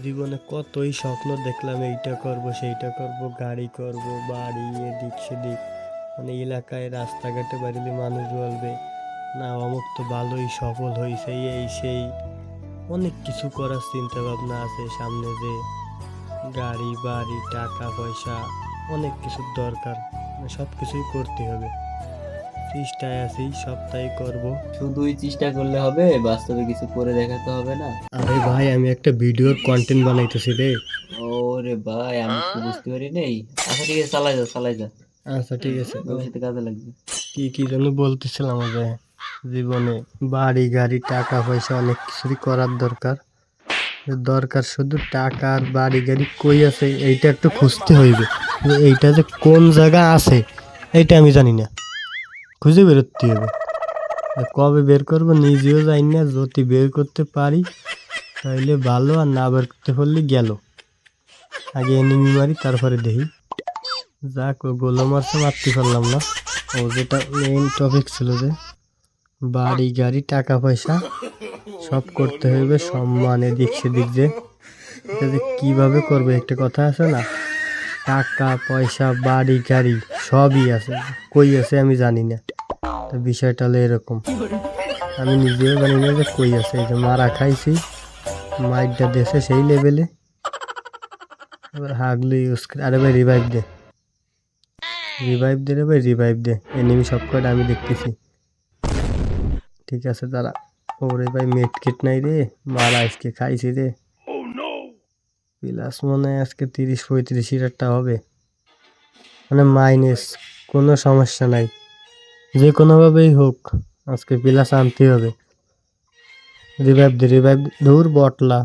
জীবনে কতই স্বপ্ন দেখলাম, এইটা করব সেইটা করব, গাড়ি করব, বাড়ি এদিক সেদিক, মানে এলাকায় রাস্তাঘাটে বাড়িলে মানুষ বলবে না অমুক তো ভালোই সফল হয়েছে, এই সেই অনেক কিছু করার চিন্তা ভাবনা আছে সামনে, যে গাড়ি বাড়ি টাকা পয়সা অনেক কিছুর দরকার, মানে সব কিছুই করতে হবে। চেষ্টায় আছি, সবটাই করব। শুধুই চেষ্টা করলে হবে? বাস্তবে কিছু করে দেখাতে হবে না? আরে ভাই, আমি একটা ভিডিওর কন্টেন্ট বানাইতেছি রে। ওরে ভাই, আমি তো বুঝতে পারি নাই। আচ্ছা ঠিক আছে, চালাই যা চালাই যা, আচ্ছা ঠিক আছে, ভবিষ্যতে কাজে লাগবে। কি কি যেন বলতেছিলাম যে জীবনে বাড়ি গাড়ি টাকা পয়সা অনেক কিছুই করার দরকার। দরকার শুধু টাকা, আর বাড়ি গাড়ি কই আছে এইটা একটু খুঁজতে হইবে, যে এইটা যে কোন জায়গা আছে এইটা আমি জানি না, খুঁজে বেরোতে হবে। আর কবে বের করবো নিজেও জানি না, যদি বের করতে পারি তাইলে ভালো, আর না বের করতে পারলে গেল। আগে এনিমি মারি তারপরে দেখি। যাক, ও গোলা মারছে, মারতে পারলাম না। ও যেটা মেইন টপিক ছিল, যে বাড়ি গাড়ি টাকা পয়সা সব করতে হইবে, সম্মান এদিক সেদিক, যে এটা যে কিভাবে করবে একটা কথা আছে না, টাকা পয়সা বাড়ি গাড়ি সবই আছে, কই আছে আমি জানি না। তো বিষয়টা হলো এরকম, আমি নিজেও জানি না যে কই আছে। এই যে মারা খাইছি, মাইকটা দেশে সেই লেভেলে, এবার হাগলু ইউজ করে। আরে ভাই রিভাইভ দে, রিভাইভ দে রে ভাই, রিভাইভ দে। এনিমি সব কয়টা আমি দেখতেছি। ঠিক আছে দাঁড়া। ওরে ভাই মেট কিট নাই রে, মারা আজকে খাইছি রে। প্লাস মনে হয় আজকে 30-35 হবে, মানে মাইনাস, কোনো সমস্যা নাই, যে কোনোভাবেই হোক আজকে প্লাস আনতে হবে। রিভাইভ দে, রিভাইভ। ধুর বটলা,